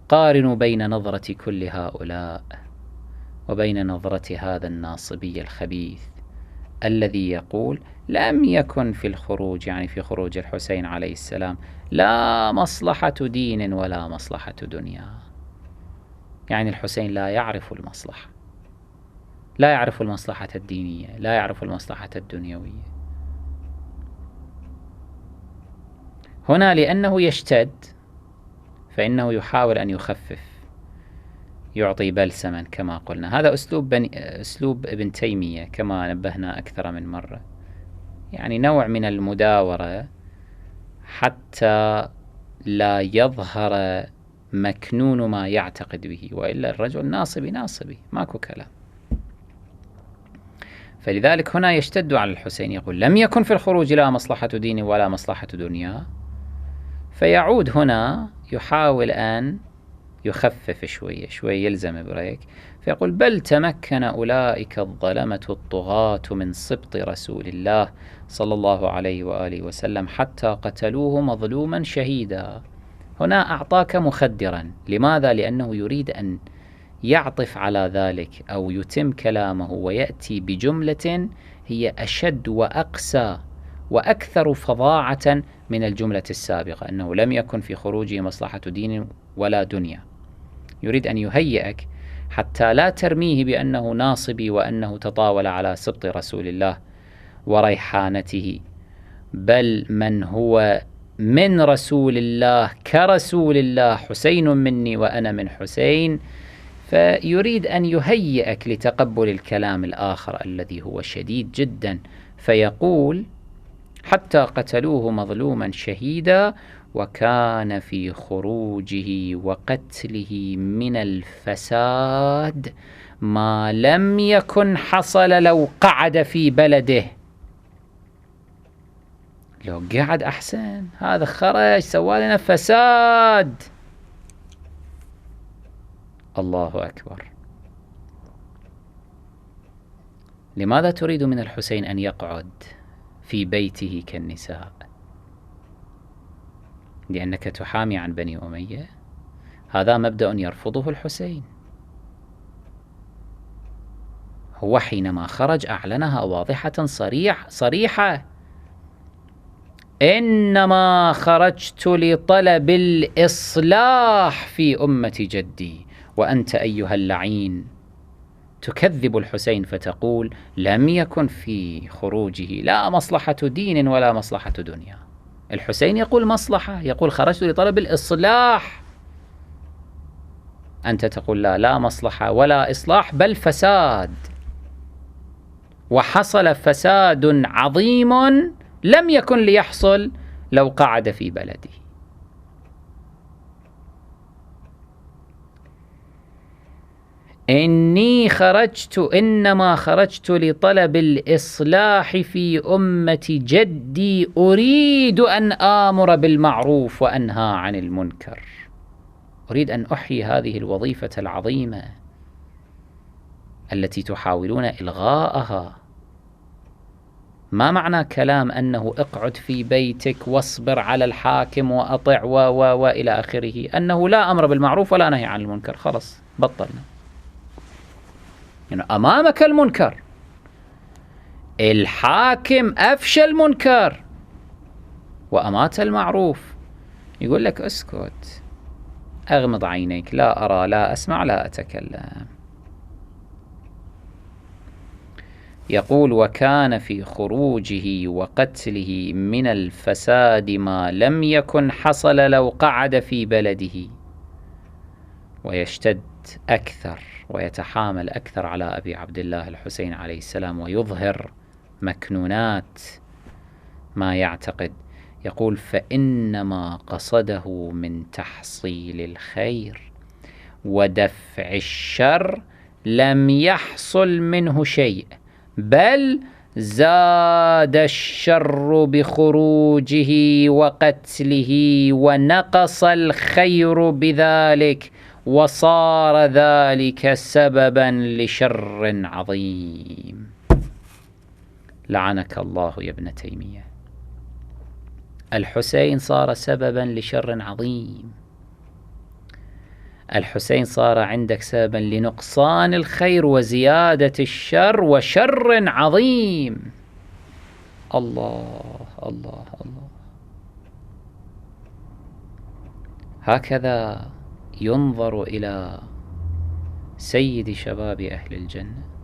قارنوا بين نظرة كل هؤلاء وبين نظرة هذا الناصبي الخبيث الذي يقول لم يكن في الخروج، يعني في خروج الحسين عليه السلام، لا مصلحة دين ولا مصلحة دنيا. يعني الحسين لا يعرف المصلحة، لا يعرف المصلحة الدينية، لا يعرف المصلحة الدنيوية. هنا لأنه يشتد فإنه يحاول أن يخفف، يعطي بلسما كما قلنا. هذا أسلوب ابن تيمية كما نبهنا أكثر من مرة، يعني نوع من المداورة حتى لا يظهر مكنون ما يعتقد به، وإلا الرجل ناصبي ماكو كلام. فلذلك هنا يشتد على الحسين، يقول لم يكن في الخروج لا مصلحة دين ولا مصلحة دنيا، فيعود هنا يحاول أن يخفف شوي يلزم بريك، فيقول بل تمكن أولئك الظلمة الطغاة من سبط رسول الله صلى الله عليه وآله وسلم حتى قتلوه مظلوما شهيدا. هنا أعطاك مخدرا. لماذا؟ لأنه يريد أن يعطف على ذلك أو يتم كلامه ويأتي بجملة هي أشد وأقسى وأكثر فظاعة من الجملة السابقة، أنه لم يكن في خروجه مصلحة دين ولا دنيا. يريد أن يهيئك حتى لا ترميه بأنه ناصبي وأنه تطاول على سبط رسول الله وريحانته، بل من هو من رسول الله كرسول الله، حسين مني وأنا من حسين. فيريد أن يهيئك لتقبل الكلام الآخر الذي هو شديد جدا، فيقول حتى قتلوه مظلوما شهيدا وكان في خروجه وقتله من الفساد ما لم يكن حصل لو قعد في بلده. لو قعد أحسن، هذا خرج سوالنا فساد. الله أكبر. لماذا تريد من الحسين أن يقعد في بيته كالنساء؟ لأنك تحامي عن بني أمية؟ هذا مبدأ يرفضه الحسين. هو حينما خرج أعلنها واضحة صريحة: إنما خرجت لطلب الإصلاح في أمة جدي. وأنت أيها اللعين تكذب الحسين فتقول لم يكن في خروجه لا مصلحة دين ولا مصلحة دنيا. الحسين يقول مصلحة، يقول خرجت لطلب الإصلاح، أنت تقول لا مصلحة ولا إصلاح بل فساد. وحصل فساد عظيم لم يكن ليحصل لو قعد في بلده. إنما خرجت لطلب الإصلاح في أمة جدي، أريد أن آمر بالمعروف وأنهى عن المنكر. أريد أن أحيي هذه الوظيفة العظيمة التي تحاولون إلغاءها. ما معنى كلام أنه اقعد في بيتك واصبر على الحاكم وأطع وإلى آخره، أنه لا أمر بالمعروف ولا نهي عن المنكر؟ خلص بطلنا. يعني أمامك المنكر، الحاكم أفشى المنكر وأمات المعروف، يقول لك اسكت، أغمض عينيك، لا أرى لا أسمع لا أتكلم. يقول وكان في خروجه وقتله من الفساد ما لم يكن حصل لو قعد في بلده. ويشتد أكثر ويتحامل أكثر على أبي عبد الله الحسين عليه السلام ويظهر مكنونات ما يعتقد. يقول فإنما قصده من تحصيل الخير ودفع الشر لم يحصل منه شيء، بل زاد الشر بخروجه وقتله ونقص الخير بذلك، وصار ذلك سببا لشر عظيم. لعنك الله يا ابن تيمية. الحسين صار سببا لشر عظيم. الحسين صار عندك سببا لنقصان الخير وزيادة الشر وشر عظيم. الله الله الله. هكذا ينظر إلى سيد شباب أهل الجنة.